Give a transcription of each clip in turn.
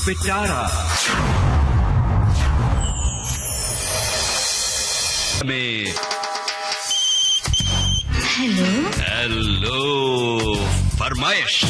पिटारा में हेलो फरमाइश।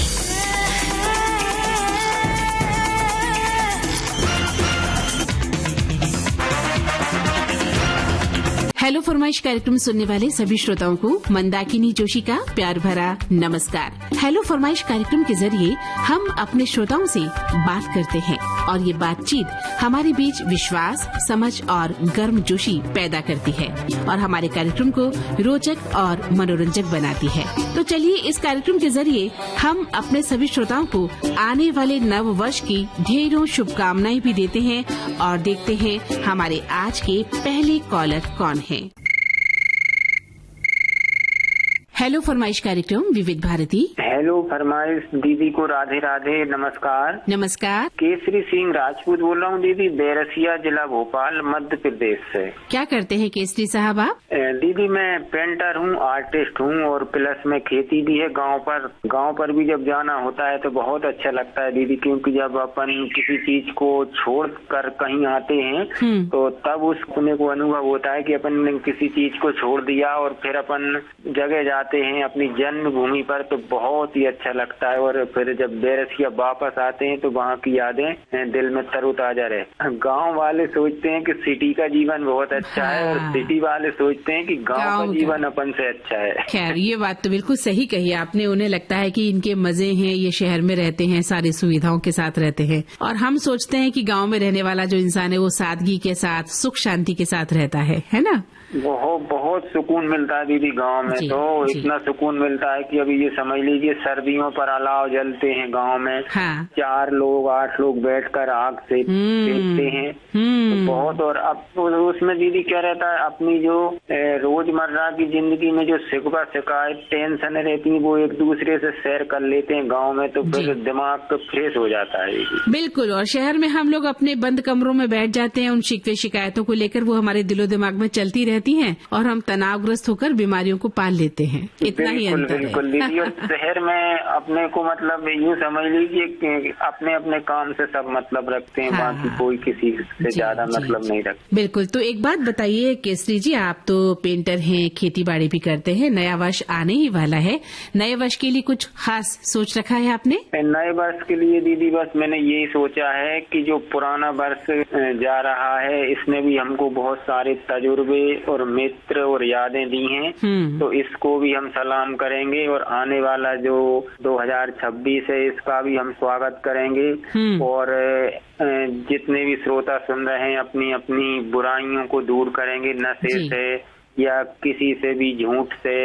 हेलो फरमाइश कार्यक्रम सुनने वाले सभी श्रोताओं को मंदाकिनी जोशी का प्यार भरा नमस्कार। हेलो फरमाइश कार्यक्रम के जरिए हम अपने श्रोताओं से बात करते हैं और ये बातचीत हमारे बीच विश्वास, समझ और गर्मजोशी पैदा करती है और हमारे कार्यक्रम को रोचक और मनोरंजक बनाती है। तो चलिए इस कार्यक्रम के जरिए हम अपने सभी श्रोताओं को आने वाले नव वर्ष की ढेरों शुभकामनाएं भी देते हैं और देखते हैं हमारे आज के पहले कॉलर कौन है। हेलो फरमाइश कार्यक्रम विविध भारती। हेलो फरमाइश दीदी को राधे राधे नमस्कार। नमस्कार। केसरी सिंह राजपूत बोल रहा हूँ दीदी, बैरसिया जिला भोपाल मध्य प्रदेश से। क्या करते हैं केसरी साहब आप? दीदी मैं पेंटर हूँ, आर्टिस्ट हूँ और प्लस में खेती भी है गांव पर भी जब जाना होता है तो बहुत अच्छा लगता है दीदी, क्योंकि जब अपन किसी चीज को छोड़ कर कहीं आते हैं तो तब उस अपने को अनुभव होता है कि अपन ने किसी चीज को छोड़ दिया और फिर अपन जगह जाते हैं अपनी जन्मभूमि पर तो बहुत ही अच्छा लगता है। और फिर जब बैरसिया वापस आते हैं तो वहाँ की यादें दिल में तरोताजा रहे। गांव वाले सोचते हैं कि सिटी का जीवन बहुत अच्छा है और सिटी वाले सोचते हैं कि गांव का जीवन अपन से अच्छा है। खैर ये बात तो बिल्कुल सही कही आपने। उन्हें लगता है कि इनके मजे हैं, ये शहर में रहते हैं, सारी सुविधाओं के साथ रहते हैं, और हम सोचते हैं कि गाँव में रहने वाला जो इंसान है वो सादगी के साथ, सुख शांति के साथ रहता है ना। बहुत सुकून मिलता है दीदी गांव में। तो इतना सुकून मिलता है कि अभी ये समझ लीजिए सर्दियों पर अलाव जलते हैं गांव में। 4 लोग 8 लोग बैठकर आग से देखते हैं तो बहुत। और अब उसमें दीदी क्या रहता है, अपनी जो रोजमर्रा की जिंदगी में जो शिकायत टेंशन रहती है वो एक दूसरे से शेयर कर लेते हैं गाँव में, तो फिर दिमाग तो फ्रेश हो जाता है। बिल्कुल। और शहर में हम लोग अपने बंद कमरों में बैठ जाते हैं, उन शिकवे शिकायतों को लेकर वो हमारे दिलो दिमाग में चलती रहती हैं और हम तनावग्रस्त होकर बीमारियों को पाल लेते हैं। इतना ही अंतर है। बिल्कुल दीदी। और शहर में अपने को मतलब यूँ समझ लीजिए कि अपने अपने काम से सब मतलब रखते हैं, बाकी कोई किसी से ज्यादा मतलब नहीं रखते। बिल्कुल। तो एक बात बताइए केसरी जी, आप तो पेंटर हैं, खेती बाड़ी भी करते हैं, नया वर्ष आने ही वाला है, नए वर्ष के लिए कुछ खास सोच रखा है आपने? नए वर्ष के लिए दीदी बस मैंने यही सोचा है कि जो पुराना वर्ष जा रहा है इसने भी हमको बहुत सारे तजुर्बे और मित्र और यादें दी हैं, तो इसको भी हम सलाम करेंगे और आने वाला जो 2026 है इसका भी हम स्वागत करेंगे। और जितने भी श्रोता सुन रहे हैं अपनी अपनी बुराइयों को दूर करेंगे, नशे से या किसी से भी झूठ से,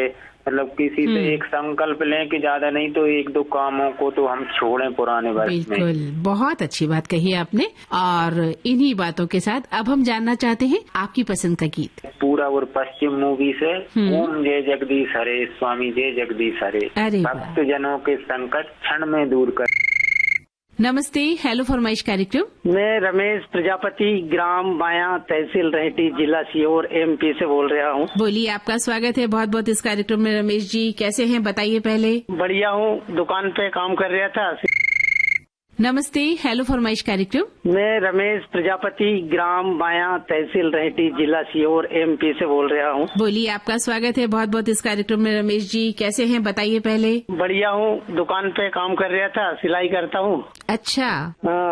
मतलब किसी से एक संकल्प लें कि ज्यादा नहीं तो 1-2 कामों को तो हम छोड़ें पुराने वर्ष में। बिल्कुल, बहुत अच्छी बात कही आपने। और इन्हीं बातों के साथ अब हम जानना चाहते हैं आपकी पसंद का गीत। पूरा और पश्चिम मूवी से ओम जय जगदीश हरे, स्वामी जय जगदीश हरे, भक्त जनों के संकट क्षण में दूर कर। नमस्ते, हेलो फरमाइश कार्यक्रम। मैं रमेश प्रजापति, ग्राम बाया, तहसील रहेटी, जिला सीहोर, MP से बोल रहा हूँ। बोलिए, आपका स्वागत है बहुत बहुत इस कार्यक्रम में। रमेश जी कैसे हैं बताइए पहले? बढ़िया हूँ, दुकान पे काम कर रहा था। नमस्ते, हेलो फरमाइश कार्यक्रम। मैं रमेश प्रजापति, ग्राम बाया, तहसील रहेटी, जिला सीहोर, MP से बोल रहा हूँ। बोलिए, आपका स्वागत है बहुत बहुत इस कार्यक्रम में। रमेश जी कैसे हैं बताइए पहले? बढ़िया हूँ, दुकान पे काम कर रहा था, सिलाई करता हूँ। अच्छा।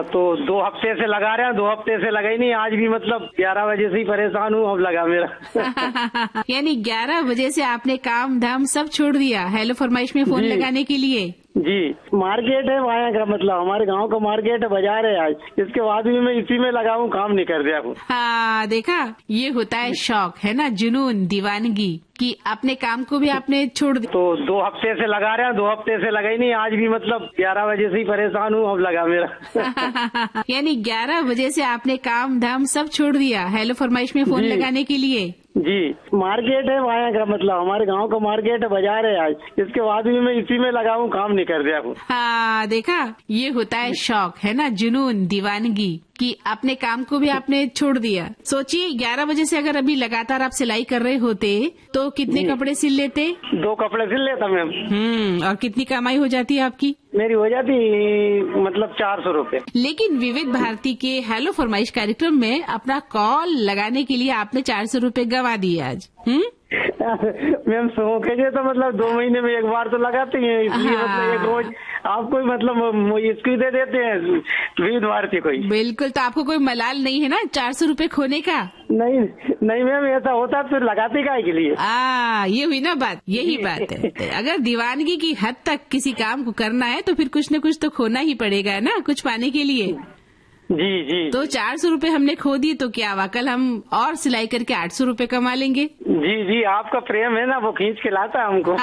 तो 2 हफ्ते से लगा रहा, 2 हफ्ते से लगा ही नहीं, आज भी मतलब 11 बजे से ही परेशान हूँ, अब लगा मेरा। यानी 11 बजे से आपने काम धाम सब छोड़ दिया हेलो फरमाइश में फोन लगाने के लिए? जी, मार्केट है वहाँ का, मतलब हमारे गांव का मार्केट है, बाजार है आज, इसके बाद भी मैं इसी में लगा हूँ, काम नहीं कर रहा हूँ। हाँ देखा, ये होता है शौक, है ना, जुनून, दीवानगी, कि अपने काम को भी आपने छोड़ दिया। तो 2 हफ्ते से लगा रहा, 2 हफ्ते से लगा ही नहीं, आज भी मतलब 11 बजे से ही परेशान हूँ, अब लगा मेरा। यानी 11 बजे से आपने काम धाम सब छोड़ दिया हेलो फरमाइश में फोन लगाने के लिए? जी, मार्केट है वहाँ का, मतलब हमारे गांव का मार्केट है, बाजार है आज, इसके बाद भी मैं इसी में लगा हूँ, काम नहीं कर रहा हूँ। हाँ देखा, ये होता है शौक, है ना, जुनून, दीवानगी, कि अपने काम को भी आपने छोड़ दिया। सोचिए 11 बजे से अगर अभी लगातार आप सिलाई कर रहे होते तो कितने कपड़े सिल लेते? 2 कपड़े सिल लेता मैम। और कितनी कमाई हो जाती है आपकी? मेरी हो जाती मतलब 400 रुपए। लेकिन विविध भारती के हेलो फरमाइश कार्यक्रम में अपना कॉल लगाने के लिए आपने 400 रुपए गवा दिए आज। मैम सो के तो मतलब 2 महीने में एक बार तो लगाते हैं, इसलिए मतलब एक रोज आपको मतलब इसकी दे देते हैं विविध भारती को। बिल्कुल, तो आपको कोई मलाल नहीं है ना 400 रुपए खोने का? नहीं मैम, ऐसा होता तो लगाते काहे के लिए? ये हुई ना बात, यही बात है। अगर दीवानगी की हद तक किसी काम को करना है तो फिर कुछ न कुछ तो खोना ही पड़ेगा ना, कुछ पाने के लिए। जी। तो 400 रुपए हमने खो दिए तो क्या हुआ, कल हम और सिलाई करके 800 रुपए कमा लेंगे। जी, आपका प्रेम है ना, वो खींच के लाता है हमको।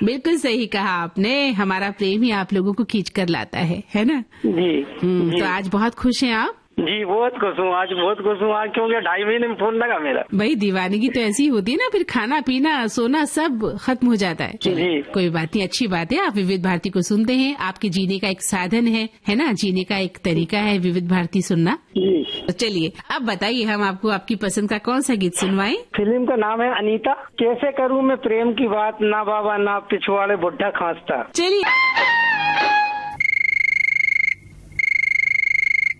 बिल्कुल सही कहा आपने, हमारा प्रेम ही आप लोगों को खींच कर लाता है ना? जी। तो आज बहुत खुश हैं आप? जी बहुत खुश हूँ, आज बहुत खुश हूँ आज, क्योंकि 2.5 महीने में फोन लगा मेरा। भाई दीवानगी तो ऐसी होती है ना, फिर खाना पीना सोना सब खत्म हो जाता है। जी। कोई बात नहीं, अच्छी बात है, आप विविध भारती को सुनते हैं, आपके जीने का एक साधन है ना, जीने का एक तरीका है विविध भारती सुनना। जी। तो चलिए अब बताइए, हम आपको आपकी पसंद का कौन सा गीत सुनवाएं? फिल्म का नाम है अनीता। कैसे करूँ मैं प्रेम की बात, ना बाबा ना पिछवाड़े बुढ़ा खांसता। चलिए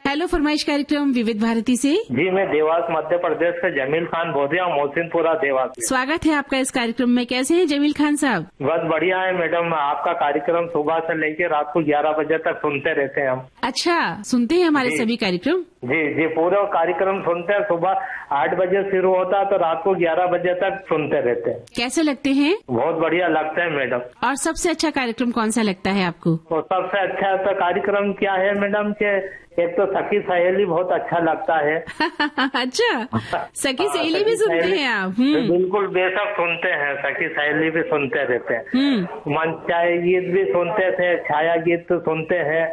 हेलो फरमाइश कार्यक्रम विविध भारती से। जी मैं देवास मध्य प्रदेश से जमील खान बोल रहा हूँ, मोहसिनपुरा देवास। स्वागत है आपका इस कार्यक्रम में। कैसे हैं जमील खान साहब? बस बढ़िया है मैडम, आपका कार्यक्रम सुबह से लेकर रात को 11 बजे तक सुनते रहते हैं हम। अच्छा, सुनते हैं हमारे सभी कार्यक्रम? जी पूरा कार्यक्रम सुनते हैं, सुबह 8 बजे शुरू होता है तो रात को 11 बजे तक सुनते रहते हैं। कैसे लगते हैं? बहुत बढ़िया लगते हैं मैडम। और सबसे अच्छा कार्यक्रम कौन सा लगता है आपको? तो सबसे अच्छा कार्यक्रम क्या है मैडम के, एक तो सखी सहेली बहुत अच्छा लगता है। अच्छा, सखी सहेली भी सुनते हैं आप? बिल्कुल बेशक सुनते हैं, सखी सहेली भी सुनते रहते हैं। मन छाया गीत भी सुनते थे, छाया गीत तो सुनते हैं।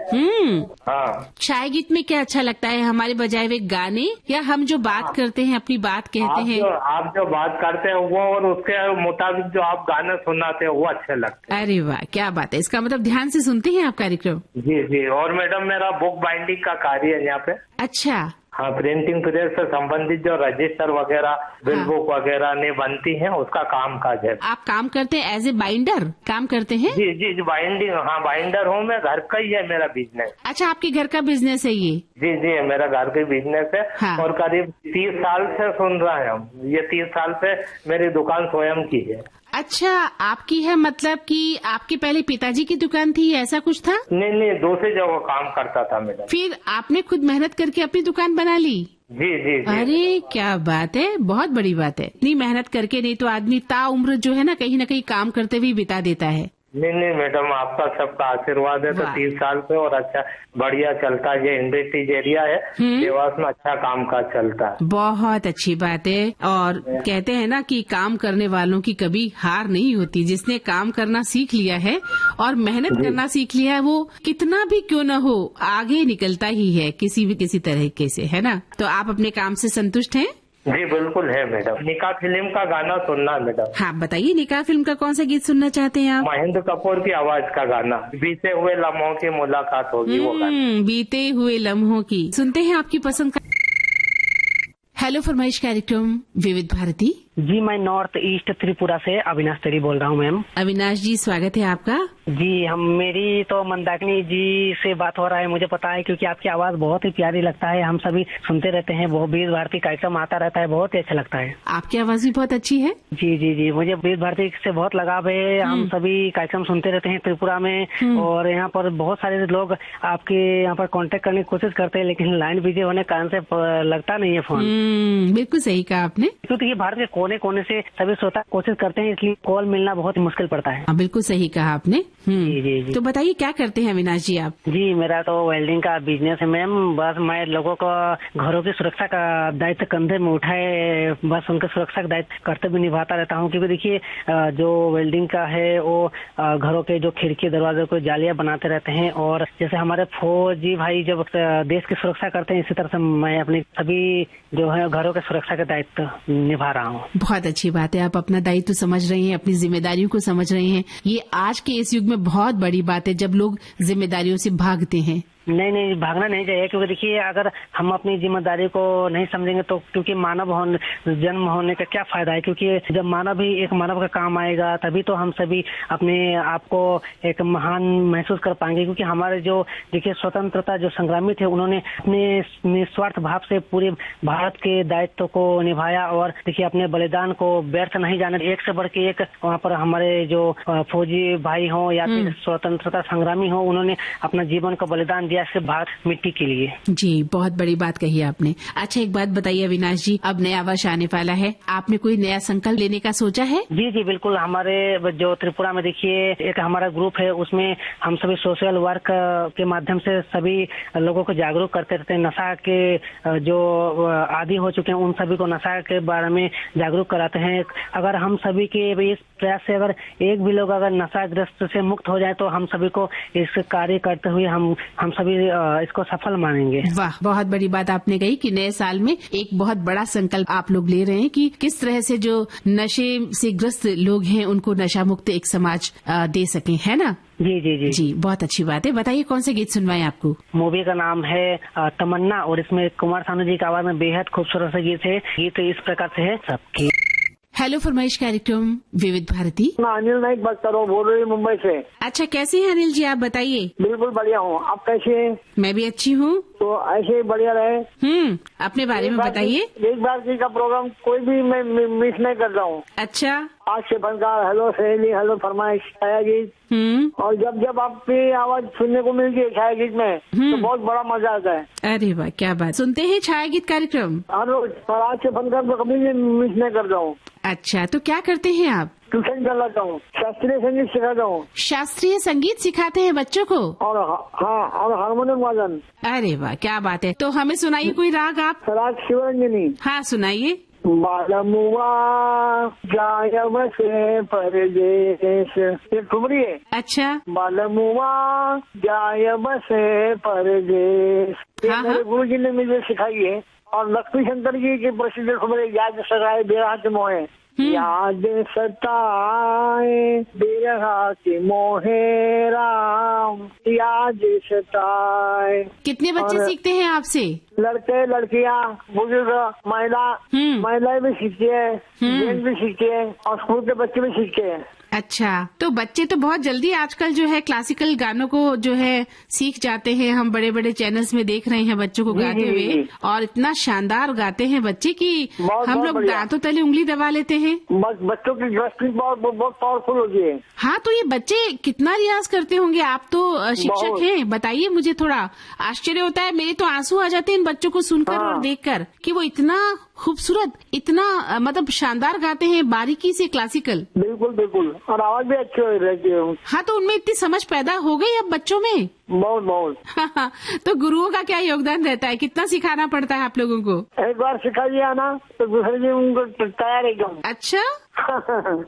हाँ, छाया गीत में क्या अच्छा लगता है, हमारे बजाए हुए गाने या हम जो बात करते हैं, अपनी बात कहते हैं? आप जो बात करते हैं वो और उसके मुताबिक जो आप गाने सुनाते हैं वो अच्छे लगते हैं। अरे वाह, क्या बात है, इसका मतलब ध्यान से सुनते हैं आप कार्यक्रम? जी। और मैडम मेरा बुक बाइंडिंग का कार्य है यहाँ पे। अच्छा। हाँ, प्रिंटिंग प्रेस से संबंधित जो रजिस्टर वगैरह बिल बुक वगैरह नहीं बनती है उसका काम काज है। आप काम करते हैं एज ए बाइंडर काम करते हैं? जी बाइंडिंग, हाँ बाइंडर हूँ मैं, घर का ही है मेरा बिजनेस। अच्छा, आपके घर का बिजनेस है ये? जी मेरा घर का बिजनेस है। हाँ। और करीब 30 साल से सुन रहे हैं हम, ये 30 साल से मेरी दुकान स्वयं की है। अच्छा, आपकी है, मतलब कि आपके पहले पिताजी की दुकान थी, ऐसा कुछ था? नहीं दूसरी जगह काम करता था मैडम। फिर आपने खुद मेहनत करके अपनी दुकान बना ली? जी। अरे क्या बात है, बहुत बड़ी बात है। इतनी मेहनत करके नहीं तो आदमी ताउम्र जो है ना कहीं काम करते हुए बिता देता है। नहीं मैडम, आपका सबका आशीर्वाद है तो 30 साल से और अच्छा बढ़िया चलता है। ये इंडस्ट्रीज एरिया है देवास में, अच्छा काम काज चलता है। बहुत अच्छी बात है। और कहते हैं ना कि काम करने वालों की कभी हार नहीं होती। जिसने काम करना सीख लिया है और मेहनत करना सीख लिया है, वो कितना भी क्यों न हो आगे निकलता ही है किसी तरीके से, है ना? तो आप अपने काम से संतुष्ट हैं? जी बिल्कुल है मैडम। निकाह फिल्म का गाना सुनना है मैडम। हाँ बताइए, निकाह फिल्म का कौन सा गीत सुनना चाहते हैं आप? महेंद्र कपूर की आवाज का गाना, बीते हुए लम्हों की मुलाकात होगी, वो गाना। बीते हुए लम्हों की। सुनते हैं आपकी पसंद का हेलो फरमाइश कार्यक्रम विविध भारती। जी मैं नॉर्थ ईस्ट त्रिपुरा से अविनाश तेरी बोल रहा हूँ मैम। अविनाश जी, स्वागत है आपका। जी मेरी तो मंदाकिनी जी से बात हो रहा है, मुझे पता है, क्योंकि आपकी आवाज बहुत ही प्यारी लगता है, हम सभी सुनते रहते हैं, वो विविध भारती कार्यक्रम आता रहता है, बहुत ही अच्छा लगता है। आपकी आवाज भी बहुत अच्छी है। जी मुझे विविध भारती से बहुत लगाव है, हम सभी कार्यक्रम सुनते रहते हैं त्रिपुरा में। और यहाँ पर बहुत सारे लोग आपके यहाँ पर कांटेक्ट करने की कोशिश करते हैं, लेकिन लाइन बिजी होने के कारण से लगता नहीं है फोन। बिल्कुल सही कहा आपने, क्योंकि ये भारत के कोने से सभी श्रोता कोशिश करते हैं, इसलिए कॉल मिलना बहुत ही मुश्किल पड़ता है। बिल्कुल सही कहा आपने। जी। तो बताइए क्या करते हैं अविनाश जी आप? जी मेरा तो वेल्डिंग का बिजनेस है मैम। बस मैं लोगों को घरों की सुरक्षा का दायित्व कंधे में उठाए, बस उनके सुरक्षा का दायित्व कर्तव्य निभाता रहता हूँ। क्योंकि देखिए जो वेल्डिंग का है वो घरों के जो खिड़की दरवाजे को जालियां बनाते रहते हैं, और जैसे हमारे फौजी भाई जब देश की सुरक्षा करते हैं, इसी तरह से मैं अपनी सभी जो है घरों के सुरक्षा का दायित्व निभा रहा हूँ। बहुत अच्छी बात है, आप अपना दायित्व समझ रहे हैं, अपनी जिम्मेदारियों को समझ रहे हैं। ये आज के इस युग में बहुत बड़ी बात है जब लोग जिम्मेदारियों से भागते हैं। नहीं, भागना नहीं चाहिए, क्योंकि देखिए अगर हम अपनी जिम्मेदारी को नहीं समझेंगे तो क्योंकि जन्म होने का क्या फायदा है, क्योंकि जब मानव ही एक मानव का काम आएगा तभी तो हम सभी अपने आप को एक महान महसूस कर पाएंगे। क्योंकि हमारे जो देखिए स्वतंत्रता जो संग्रामी थे, उन्होंने अपने निस्वार्थ भाव से पूरे भारत के दायित्व को निभाया और देखिए अपने बलिदान को व्यर्थ नहीं जाने, एक से बढ़ के एक वहाँ पर हमारे जो फौजी भाई हो या फिर स्वतंत्रता संग्रामी हो, उन्होंने अपना जीवन का बलिदान दिया सिर्फ भारत मिट्टी के लिए। जी, बहुत बड़ी बात कही आपने। अच्छा, एक बात बताइए अविनाश जी, अब नया वर्ष आने वाला है, आपने कोई नया संकल्प लेने का सोचा है? जी बिल्कुल, हमारे जो त्रिपुरा में देखिए एक हमारा ग्रुप है, उसमें हम सभी सोशल वर्क के माध्यम से सभी लोगों को जागरूक करते रहते हैं। नशा के जो आदी हो चुके हैं उन सभी को नशा के बारे में जागरूक कराते हैं। अगर हम सभी के इस प्रयास से अगर एक भी लोग अगर नशाग्रस्त से मुक्त हो जाए तो हम सभी को इस कार्य करते हुए हम सभी इसको सफल मानेंगे। वाह, बहुत बड़ी बात आपने कही कि नए साल में एक बहुत बड़ा संकल्प आप लोग ले रहे हैं कि किस तरह से जो नशे से ग्रस्त लोग हैं उनको नशा मुक्त एक समाज दे सकें, है ना? जी, बहुत अच्छी बात है। बताइए कौन से गीत सुनवाएं आपको? मूवी का नाम है तमन्ना और इसमें कुमार सानू जी की आवाज में बेहद खूबसूरत सा गीत है। गीत इस प्रकार से है, सबके हेलो फरमाइश कार्यक्रम विविध भारती। मैं अनिल नाइक बात कर रहा हूँ, बोल रही हूँ मुंबई से। अच्छा, कैसे हैं अनिल जी, आप बताइए। बिल्कुल बढ़िया हूँ, आप कैसे हैं? मैं भी अच्छी हूँ। तो ऐसे ही बढ़िया रहे। अपने बारे में बताइए। एक बार का प्रोग्राम कोई भी मैं मिस नहीं कर रहा हूँ। अच्छा, आज से फनकार, हेलो सहेली, हेलो फरमाइश, छाया गीत। और जब आपकी आवाज सुनने को मिलती है छाया गीत में तो बहुत बड़ा मजा आता है। अरे वाह, क्या बात। सुनते हैं छाया गीत कार्यक्रम हर रोज, और आज से फनकार तो कभी भी मिस नहीं कर रहा हूँ। अच्छा, तो क्या करते हैं आप? ट्यूशन चलाता हूँ, शास्त्रीय संगीत सिखाता हूँ। शास्त्रीय संगीत सिखाते हैं बच्चों को? और हारमोनियम वादन। अरे वाह, क्या बात है। तो हमें सुनाइए कोई राग आप। राग शिवरंजनी। हाँ, सुनाइए। बालमुआ जायब से परदेश, ये ठुमरी है। अच्छा। बालमुआ जायब से परदेश, ये मेरे गुरु जी ने मुझे सिखाई है। और लक्ष्मी शंकर जी की प्रसिद्ध ठुमरी याद सताए बेरहा के मोहे, याद सताए बेरहा के मोहे राम, याद सताए। कितने बच्चे सीखते हैं आपसे? लड़के लड़कियां, बुजुर्ग, महिलाएं भी सीखती है, जेंट्स भी सीखते हैं और स्कूल के बच्चे भी सीखते हैं। अच्छा, तो बच्चे तो बहुत जल्दी आजकल जो है क्लासिकल गानों को जो है सीख जाते हैं। हम बड़े बड़े चैनल्स में देख रहे हैं बच्चों को गाते हुए, और इतना शानदार गाते हैं बच्चे कि हम लोग दांतों तले उंगली दबा लेते हैं। बच्चों की ग्रस्टिंग बहुत पावरफुल होती है। हाँ, तो ये बच्चे कितना रियाज करते होंगे? आप तो शिक्षक हैं, बताइए मुझे। थोड़ा आश्चर्य होता है, मेरे तो आंसू आ जाते हैं इन बच्चों को सुनकर और देखकर कि वो इतना खूबसूरत, इतना मतलब शानदार गाते हैं, बारीकी से क्लासिकल। बिल्कुल, और आवाज भी अच्छी रहती है। हाँ, तो उनमें इतनी समझ पैदा हो गई अब बच्चों में। बहुत। तो गुरुओं का क्या योगदान रहता है? कितना सिखाना पड़ता है आप लोगों को? एक बार सिखा दिया ना तो दूसरे दिन उनको तैयार एकदम। अच्छा,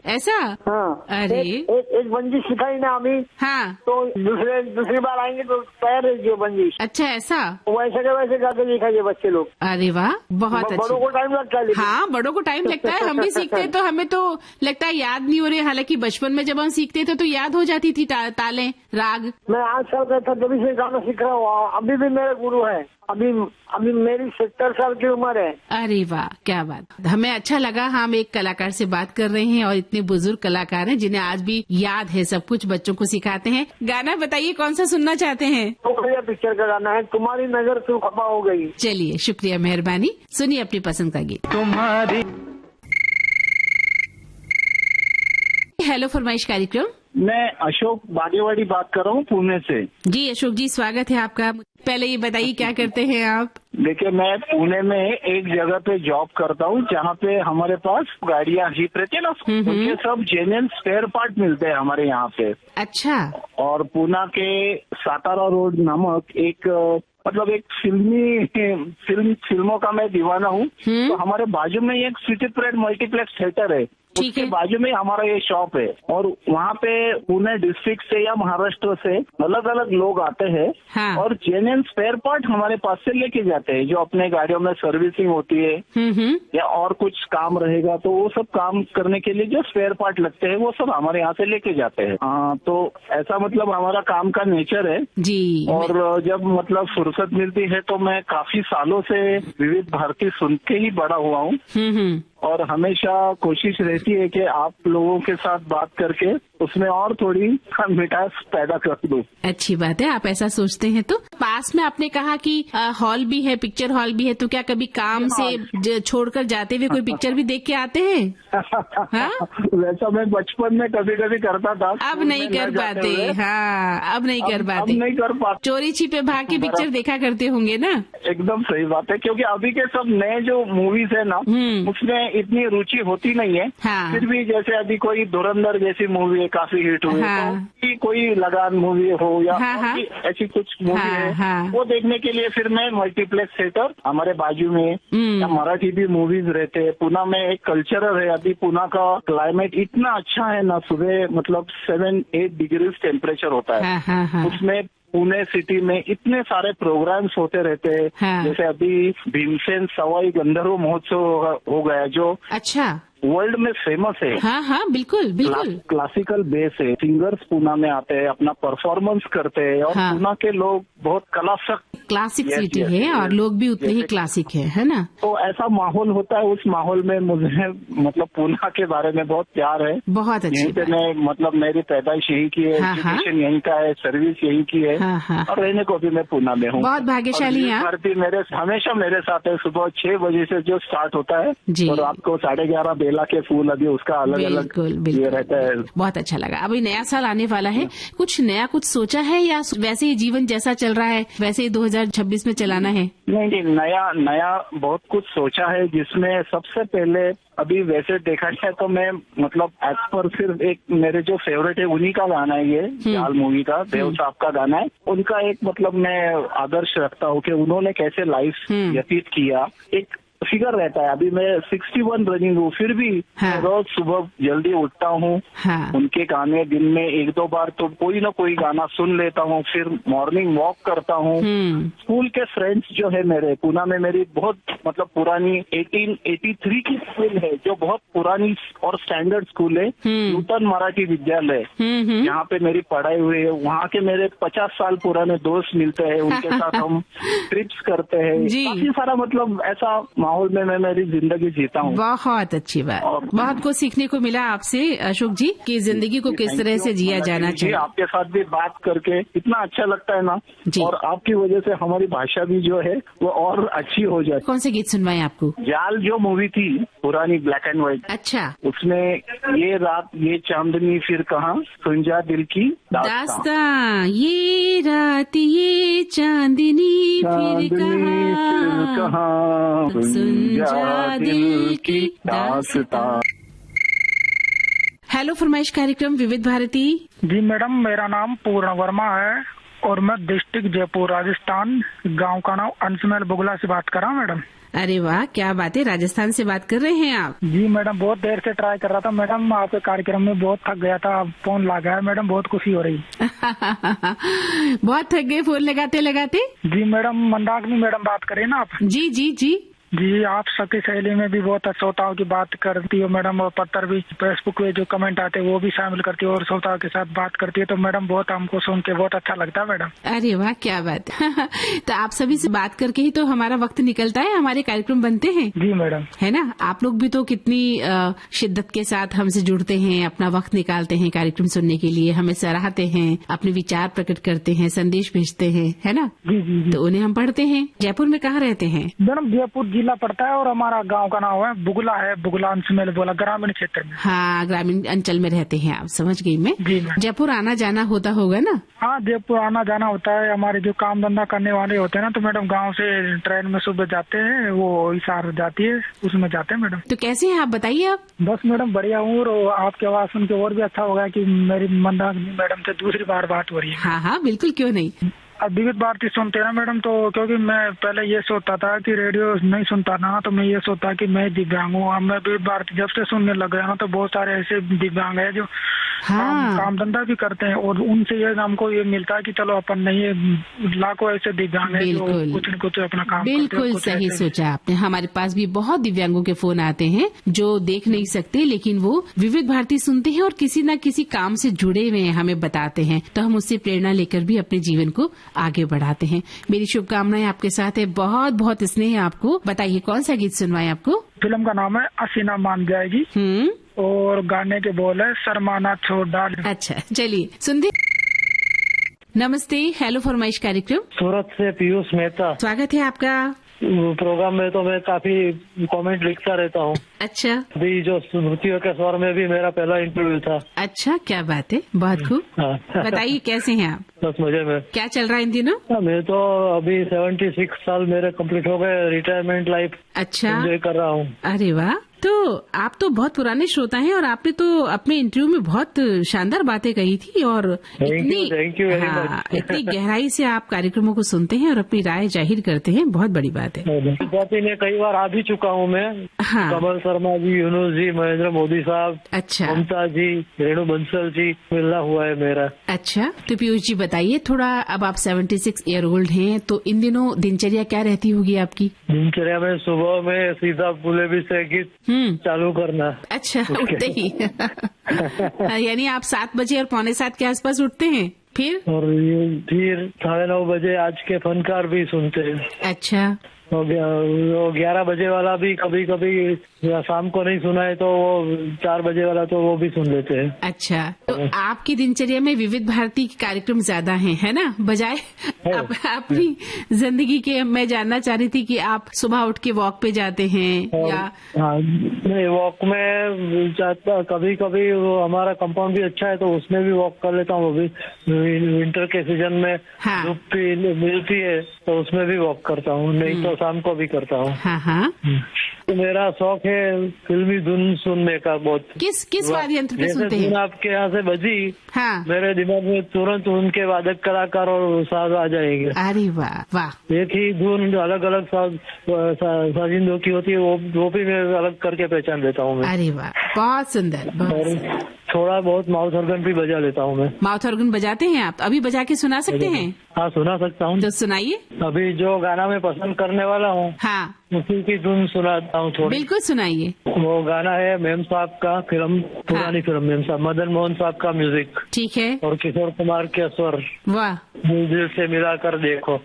ऐसा? हाँ। अरे एक बंदिश सिखाई ना अभी। हाँ, तो दूसरी बार आएंगे तो तैयार रहेगी बंदिश। अच्छा, ऐसा? वैसे के वैसे गा के दिखाइए बच्चे लोग। अरे वाह, बहुत अच्छा। बड़ों को टाइम लगता है। हाँ, बड़ों को टाइम लगता है। हम भी सीखते हैं तो हमें तो लगता है याद नहीं हो रहे। हालांकि बचपन में जब हम सीखते थे तो याद हो जाती थी ताले, राग। मैं 8 साल का था तभी से गाना सीख रहा हूँ। अभी भी मेरे गुरु है। अभी मेरी 70 साल की उम्र है। अरे वाह, क्या बात। हमें अच्छा लगा, हम एक कलाकार से बात कर रहे हैं और इतने बुजुर्ग कलाकार हैं जिन्हें आज भी याद है सब कुछ, बच्चों को सिखाते हैं। गाना बताइए कौन सा सुनना चाहते हैं? तो पिक्चर का गाना है, तुम्हारी नजर तू खफा हो गई। चलिए, शुक्रिया, मेहरबानी। सुनिए अपनी पसंद का गीत। तुम्हारी। हेलो फरमाइश कार्यक्रम। मैं अशोक बागेवाड़ी बात कर रहा हूँ पुणे से। जी अशोक जी, स्वागत है आपका। पहले ये बताइए क्या करते हैं आप? देखिए, मैं पुणे में एक जगह पे जॉब करता हूँ जहाँ पे हमारे पास गाड़ियाँ जीप रहती है ना, उनके सब जेन्युइन स्पेयर पार्ट मिलते हैं हमारे यहाँ पे। अच्छा। और पुणे के सातारा रोड नामक एक मतलब एक फिल्मों का मैं दीवाना हूँ। तो हमारे बाजू में एक सिटी परेड मल्टीप्लेक्स थिएटर है, उसके बाजू में हमारा ये शॉप है और वहाँ पे पुणे डिस्ट्रिक्ट से या महाराष्ट्र से अलग अलग लोग आते हैं हाँ। और जेन्युइन स्पेयर पार्ट हमारे पास से लेके जाते हैं। जो अपने गाड़ियों में सर्विसिंग होती है या और कुछ काम रहेगा तो वो सब काम करने के लिए जो स्पेयर पार्ट लगते हैं वो सब हमारे यहाँ से लेके जाते हैं। हाँ, तो ऐसा मतलब हमारा काम का नेचर है जी। और जब मतलब फुर्सत मिलती है तो मैं काफी सालों से विविध भारती सुन के ही बड़ा हुआ हूँ और हमेशा कोशिश रहती है कि आप लोगों के साथ बात करके उसमें और थोड़ी मिठास पैदा कर दूं। अच्छी बात है, आप ऐसा सोचते हैं। तो पास में आपने कहा कि हॉल भी है, पिक्चर हॉल भी है, तो क्या कभी काम से छोड़कर जाते हुए कोई पिक्चर भी देख के आते हैं? हाँ? वैसा मैं बचपन में कभी कभी करता था। अब नहीं कर पाते। हाँ, अब नहीं कर पाते। अब नहीं कर पाते। चोरी छिपे भाग के पिक्चर देखा करते होंगे ना? एकदम सही बात है, क्योंकि अभी के सब नए जो मूवीज है ना उसमें इतनी रुचि होती नहीं है। हाँ। फिर भी जैसे अभी कोई धुरंधर जैसी मूवी है, काफी हिट हुई हाँ। तो कोई लगान मूवी हो या हाँ। ऐसी कुछ मूवी है हाँ। वो देखने के लिए फिर मैं मल्टीप्लेक्स थिएटर हमारे बाजू में या मराठी भी मूवीज रहते हैं। पुणे में एक कल्चरल है, अभी पुणे का क्लाइमेट इतना अच्छा है ना, सुबह मतलब 7-8 डिग्रीज टेम्परेचर होता है। हाँ। उसमें पुणे सिटी में इतने सारे प्रोग्राम्स होते रहते हैं। हाँ। जैसे अभी भीमसेन सवाई गंधर्व महोत्सव हो गया जो अच्छा वर्ल्ड में फेमस है। हाँ, बिल्कुल बिल्कुल। क्लासिकल बेस है, सिंगर्स पुणे में आते हैं, अपना परफॉर्मेंस करते हैं और हाँ। पुणे के लोग बहुत क्लासिक सिटी है और लोग भी उतने ही क्लासिक है ना? तो ऐसा माहौल होता है। उस माहौल में मुझे मतलब पुणे के बारे में बहुत प्यार है। बहुत अच्छी यहीं पे मैं मतलब मेरी पैदाइश यहीं की है, एजुकेशन यहीं का है, सर्विस यहीं की है और रहने को भी मैं पुणे में हूँ। बहुत भाग्यशाली हैं। भारती हमेशा मेरे साथ है। सुबह 6 बजे से जो स्टार्ट होता है और आपको 11:30 बेला के फूल अभी उसका अलग अलग ये रहता है। बहुत अच्छा लगा। अभी नया साल आने वाला है, कुछ नया कुछ सोचा है या वैसे ही जीवन जैसा चल रहा है वैसे ही 2026 में चलाना है? नहीं, नया बहुत कुछ सोचा है, जिसमें सबसे पहले अभी वैसे देखा जाए तो मैं मतलब एज पर सिर्फ एक मेरे जो फेवरेट है उन्हीं का गाना है, ये जाल मूवी का देव साहब का गाना है। उनका एक मतलब मैं आदर्श रखता हूँ कि उन्होंने कैसे लाइफ व्यतीत किया। एक फिगर रहता है, अभी मैं 61 रनिंग हूँ फिर भी रोज सुबह जल्दी उठता हूँ। उनके गाने दिन में 1-2 बार तो कोई ना कोई गाना सुन लेता हूँ, फिर मॉर्निंग वॉक करता हूँ। स्कूल के फ्रेंड्स जो है मेरे पुणे में मेरी बहुत मतलब पुरानी 1883 की स्कूल है जो बहुत पुरानी और स्टैंडर्ड स्कूल है, नूतन मराठी विद्यालय, यहाँ पे मेरी पढ़ाई हुई है। वहाँ के मेरे 50 साल पुराने दोस्त मिलते हैं, उनके साथ हम ट्रिप्स करते हैं। काफी सारा मतलब ऐसा माहौल में मैं मेरी जिंदगी जीता हूँ। बहुत अच्छी बात। बहुत कुछ सीखने को मिला आपसे अशोक जी कि जिंदगी को किस तरह से जिया जाना चाहिए। आपके साथ भी बात करके इतना अच्छा लगता है ना, और आपकी वजह से हमारी भाषा भी जो है वो और अच्छी हो जाती है। कौन से गीत सुनवाए आपको? जाल जो मूवी थी पुरानी ब्लैक एंड व्हाइट, अच्छा, उसमें ये रात ये चांदनी फिर कहाँ सुन जा दिल की दास्तां, ये रात ये चांदनी फिर कहाँ सुन जा दिल की दास्तां। हेलो फरमाइश कार्यक्रम विविध भारती। जी मैडम, मेरा नाम पूर्ण वर्मा है और मैं डिस्ट्रिक्ट जयपुर राजस्थान, गांव का नाम अंशमेल बुगला से बात कर रहा हूँ मैडम। अरे वाह, क्या बात है, राजस्थान से बात कर रहे हैं आप? जी मैडम, बहुत देर से ट्राई कर रहा था मैडम, आपके कार्यक्रम में बहुत थक गया था, फोन लगा है मैडम, बहुत खुशी हो रही। बहुत थक गए फोन लगाते लगाते? जी मैडम, मंदाकिनी मैडम बात करें ना आप? जी जी जी जी, आप सबकी सहेली में भी बहुत श्रोताओं की बात करती हो मैडम, और पत्र भी फेसबुक पे जो कमेंट आते हैं वो भी शामिल करती हो और श्रोताओं के साथ बात करती है, तो मैडम बहुत हमको सुन के बहुत अच्छा लगता है मैडम। अरे वाह, क्या बात है। तो आप सभी से बात करके ही तो हमारा वक्त निकलता है, हमारे कार्यक्रम बनते हैं। जी मैडम, है ना? आप लोग भी तो कितनी शिद्दत के साथ हमसे जुड़ते हैं, अपना वक्त निकालते हैं कार्यक्रम सुनने के लिए, हमें सराहते हैं, अपने विचार प्रकट करते हैं, संदेश भेजते हैं, है ना? जी जी जी। तो उन्हें हम पढ़ते हैं। जयपुर में कहाँ रहते हैं? मैडम, जयपुर जिला पड़ता है और हमारा गांव का नाम है बुगला है, बुगला अंशमेल बोला, ग्रामीण क्षेत्र में। हाँ, ग्रामीण अंचल में रहते हैं आप, समझ गई मैं। जी। जयपुर आना जाना होता होगा ना? हाँ, जयपुर आना जाना होता है। हमारे जो काम धंधा करने वाले होते हैं ना, तो मैडम गांव से ट्रेन में सुबह जाते हैं, वो हिसार जाती है, उसमें जाते हैं मैडम। तो कैसे हैं आप, बताइए आप। बस मैडम बढ़िया हूँ, और आपकी आवाज सुन के और भी अच्छा होगा कि मेरी मंदाकिनी मैडम से दूसरी बार बात हो रही है। हाँ हाँ, बिल्कुल, क्यों नहीं। विविध भारती सुनते हैं ना मैडम, तो क्योंकि मैं पहले ये सोचता था कि रेडियो नहीं सुनता ना, तो मैं ये सोचता कि मैं दिव्यांग हूँ। अब मैं विविध भारती जब से सुनने लग गया ना, तो बहुत सारे ऐसे दिव्यांग है जो काम धंधा भी करते हैं, और उनसे ये हमको ये मिलता है कि चलो अपन नहीं, लाखों ऐसे दिव्यांग है जो कुछ न कुछ अपना काम करते हैं। बिल्कुल सही सोचा आपने। हमारे पास भी बहुत दिव्यांगों के फोन आते हैं जो देख नहीं सकते, लेकिन वो विविध भारती सुनते हैं और किसी न किसी काम से जुड़े हुए हैं, हमें बताते हैं, तो हम उससे प्रेरणा लेकर भी अपने जीवन को आगे बढ़ाते हैं। मेरी शुभकामनाएं आपके साथ है, बहुत बहुत स्नेह आपको। बताइए कौन सा गीत सुनवाएं आपको? फिल्म का नाम है हसीना मान जाएगी, और गाने के बोल है शर्माना छोड़ डाल। अच्छा, चलिए सुनते। नमस्ते, हेलो फरमाइश कार्यक्रम। सूरत से पीयूष मेहता। स्वागत है आपका प्रोग्राम में। तो मैं काफी कमेंट लिखता रहता हूँ। अच्छा, अभी जो स्मृतियों के स्वर में भी मेरा पहला इंटरव्यू था। अच्छा, क्या बात है, बहुत खूब। बताइए कैसे हैं आप? बस मजे में। क्या चल रहा है इन दिनों? मैं तो अभी 76 साल मेरे कंप्लीट हो गए, रिटायरमेंट लाइफ अच्छा एंजॉय कर रहा हूँ। अरे वाह, तो आप तो बहुत पुराने श्रोता हैं और आपने तो अपने इंटरव्यू में बहुत शानदार बातें कही थी, और इतनी गहराई से आप कार्यक्रमों को सुनते हैं और अपनी राय जाहिर करते हैं, बहुत बड़ी बात है। जाति में कई बार आ भी चुका हूँ मैं। कमल शर्मा जी, यूनुस जी, महेंद्र मोदी साहब, अच्छा, ममता जी, रेणु बंसल जी, मिलना हुआ है मेरा। अच्छा, तो पीयूष जी बताइए थोड़ा, अब आप 76 ईयर ओल्ड हैं, तो इन दिनों दिनचर्या क्या रहती होगी आपकी? दिनचर्या में सुबह में सीधा बुले भी से गीत चालू करना। अच्छा, उठते ही यानी आप 7 बजे और 6:45 के आसपास उठते हैं? फिर 9:30 बजे आज के फनकार भी सुनते हैं। अच्छा, वो 11 बजे वाला भी कभी कभी शाम को नहीं सुना है तो वो 4 बजे वाला तो वो भी सुन लेते हैं। अच्छा, तो आपकी दिनचर्या में विविध भारती के कार्यक्रम ज्यादा हैं, है ना, बजाय अपनी जिंदगी के? मैं जानना चाह रही थी कि आप सुबह उठ के वॉक पे जाते हैं या? नहीं, वॉक में जाता, कभी कभी हमारा कंपाउंड भी अच्छा है तो उसमें भी वॉक कर लेता हूँ। अभी विंटर के सीजन में धूप मिलती है तो उसमें भी वॉक करता हूँ, नहीं तो शाम को भी करता हूँ। हाँ। तो मेरा शौक है फिल्मी धुन सुनने का बहुत। किस वाद्य यंत्र पे सुनते हैं? आपके यहाँ से बजी, हाँ, मेरे दिमाग में तुरंत उनके वादक कलाकार और साज आ जाएंगे। अरे वाह वाह। एक ही धुन अलग अलग साजिंदों की होती है, वो भी मैं अलग करके पहचान लेता हूँ। अरे वाह, बहुत सुंदर। थोड़ा बहुत माउथ ऑर्गन भी बजा लेता हूँ मैं। माउथ ऑर्गन बजाते हैं आप? अभी बजा के सुना सकते हैं? हाँ, सुना सकता हूँ। तो सुनाइए। अभी जो गाना मैं पसंद करने वाला हूँ, हाँ, उसी की धुन सुनाता हूँ थोड़ी। बिल्कुल सुनाइए। वो गाना है मेम साहब का, फिल्म पुरानी फिल्म मेम साहब, मदन मोहन साहब का म्यूजिक। ठीक है। और किशोर कुमार के स्वर। वाह। दिल से मिलाकर देखो।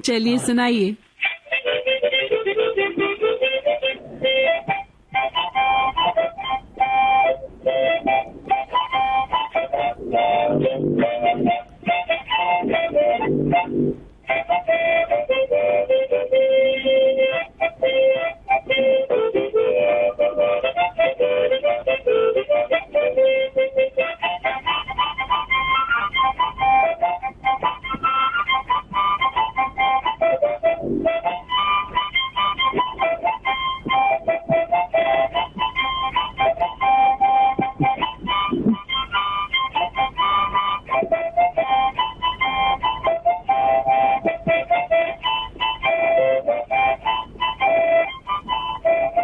चलिए सुनाइए।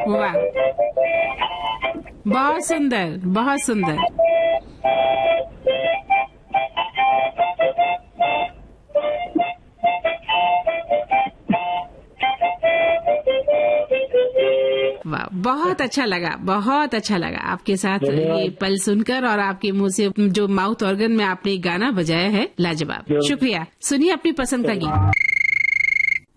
वाह, बहुत सुंदर, बहुत सुंदर। वाह, बहुत अच्छा लगा, बहुत अच्छा लगा आपके साथ ये पल सुनकर, और आपके मुंह से जो माउथ ऑर्गन में आपने गाना बजाया है, लाजवाब। शुक्रिया। सुनिए अपनी पसंद का गीत।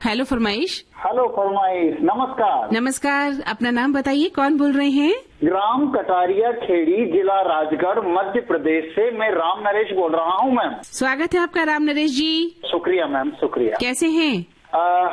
हेलो फरमाइश। हेलो फरमाइश, नमस्कार। नमस्कार, अपना नाम बताइए, कौन बोल रहे हैं? ग्राम कटारिया खेड़ी, जिला राजगढ़, मध्य प्रदेश से मैं राम नरेश बोल रहा हूँ मैम। स्वागत है आपका राम नरेश जी। शुक्रिया मैम, शुक्रिया। कैसे हैं?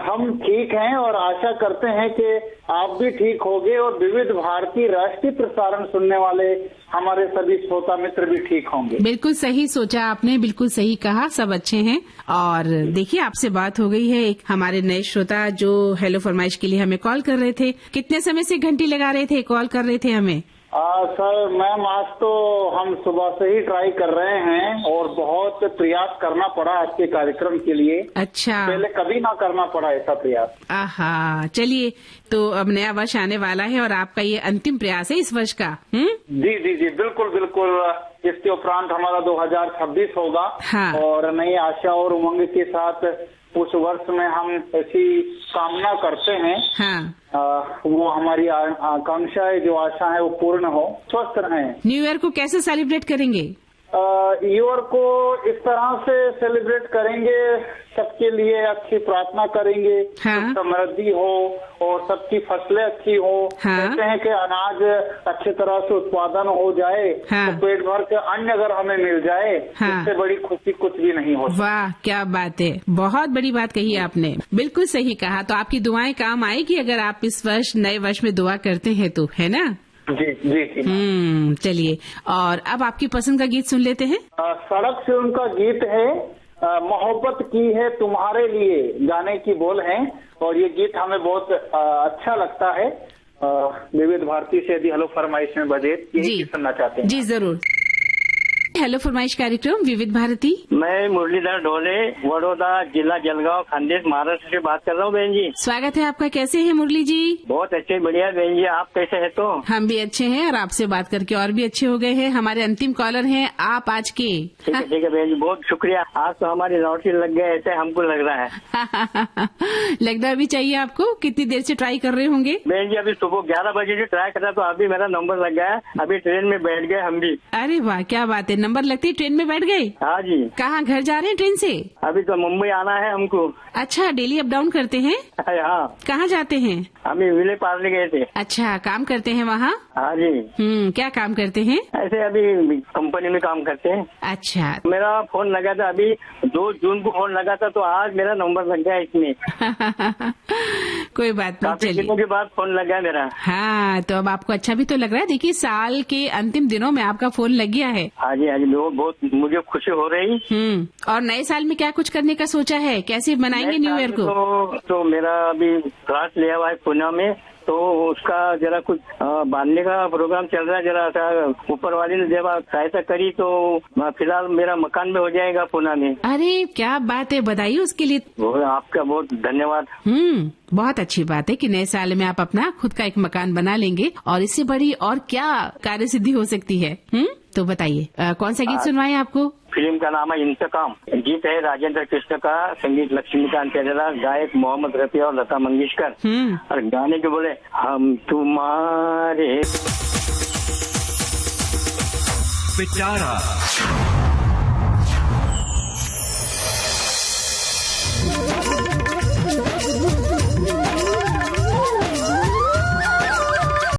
हम ठीक हैं और आशा करते हैं कि आप भी ठीक होंगे, और विविध भारती राष्ट्रीय प्रसारण सुनने वाले हमारे सभी श्रोता मित्र भी ठीक होंगे। बिल्कुल सही सोचा आपने, बिल्कुल सही कहा, सब अच्छे हैं। और देखिए, आपसे बात हो गई है एक हमारे नए श्रोता जो हेलो फरमाइश के लिए हमें कॉल कर रहे थे। कितने समय से घंटी लगा रहे थे, कॉल कर रहे थे हमें? सर मैम, आज तो हम सुबह से ही ट्राई कर रहे हैं और बहुत प्रयास करना पड़ा आज के कार्यक्रम के लिए। अच्छा, पहले कभी ना करना पड़ा ऐसा प्रयास। आहा, चलिए, तो अब नया वर्ष आने वाला है और आपका ये अंतिम प्रयास है इस वर्ष का। जी जी जी, बिल्कुल बिल्कुल। इसके उपरांत हमारा 2026 होगा। हाँ। और नई आशा और उमंग के साथ उस वर्ष में हम ऐसी कामना करते हैं। हाँ। वो हमारी आकांक्षा है, जो आशा है वो पूर्ण हो, स्वस्थ रहें। न्यू ईयर को कैसे सेलिब्रेट करेंगे? ईयर को इस तरह से सेलिब्रेट करेंगे, सबके लिए अच्छी प्रार्थना करेंगे। हाँ। समृद्धि हो और सबकी फसलें अच्छी हो। हाँ। कहते हैं कि अनाज अच्छी तरह से उत्पादन हो जाए। हाँ। तो पेट भर के अन्न अगर हमें मिल जाए। हाँ। इससे बड़ी खुशी कुछ भी नहीं होती। वाह, क्या बात है, बहुत बड़ी बात कही आपने, बिल्कुल सही कहा। तो आपकी दुआएं काम आएगी अगर आप इस वर्ष नए वर्ष में दुआ करते हैं तो, है ना? जी जी। चलिए, और अब आपकी पसंद का गीत सुन लेते हैं। सड़क से उनका गीत है, मोहब्बत की है तुम्हारे लिए, गाने की बोल है। और ये गीत हमें बहुत अच्छा लगता है। विविध भारती से यदि हेलो फरमाइश में बजे यही सुनना चाहते हैं। जी जरूर। हेलो फरमाइश कार्यक्रम विविध भारती। मैं मुरलीधर ढोले, वडोदरा जिला जलगांव, खानदेश, महाराष्ट्र से बात कर रहा हूँ बहन जी। स्वागत है आपका। कैसे हैं मुरली जी? बहुत अच्छे, बढ़िया बहन जी। आप कैसे हैं? तो हम भी अच्छे हैं और आपसे बात करके और भी अच्छे हो गए हैं। हमारे अंतिम कॉलर हैं आप आज के। ठीक है बहन जी, बहुत शुक्रिया। आज तो हमारी लॉटरी लग गए ऐसे हमको लग रहा है। लगना भी चाहिए आपको। कितनी देर से ट्राई कर रहे होंगे? बहन जी अभी सुबह 11 बजे से ट्राई कर रहा, तो अभी मेरा नंबर लग गया है। अभी ट्रेन में बैठ गए हम भी। अरे वाह, क्या बात है, नंबर लगती है ट्रेन में बैठ गए? हाँ जी। कहाँ घर जा रहे हैं ट्रेन से? अभी तो मुंबई आना है हमको। अच्छा, डेली अप डाउन करते हैं? हाँ। कहाँ जाते हैं? अभी विले पार्ले गए थे। अच्छा, काम करते हैं वहाँ? हाँ जी। क्या काम करते हैं? ऐसे अभी कंपनी में काम करते हैं। अच्छा। मेरा फोन लगा था अभी 2 जून को फोन लगा था, तो आज मेरा नंबर लग गया इसमें। कोई बात नहीं, चलिए। दिनों के बाद फोन लगा मेरा। हाँ, तो अब आपको अच्छा भी तो लग रहा है। देखिए, साल के अंतिम दिनों में आपका फोन लग गया है। हाँ जी हाँ जी, बहुत मुझे खुशी हो रही। और नए साल में क्या कुछ करने का सोचा है? कैसे मनाएंगे न्यू ईयर को? तो मेरा अभी क्लास लिया हुआ है पुणे में, तो उसका जरा कुछ बांधने का प्रोग्राम चल रहा है। जरा सा ऊपर वाली ने जब सहायता करी तो फिलहाल मेरा मकान में हो जाएगा पुणे में। अरे क्या बात है, बधाई उसके लिए। आपका बहुत धन्यवाद। बहुत अच्छी बात है कि नए साल में आप अपना खुद का एक मकान बना लेंगे, और इससे बड़ी और क्या कार्य सिद्धि हो सकती है। तो बताइए कौन सा गीत सुनवाएं आपको? फिल्म का नाम है इंतकाम। गीत है राजेंद्र कृष्ण का, संगीत लक्ष्मीकांत पेरेरा, गायक मोहम्मद रफी और लता मंगेशकर। और गाने के बोले हम तुम्हारे पिटारा।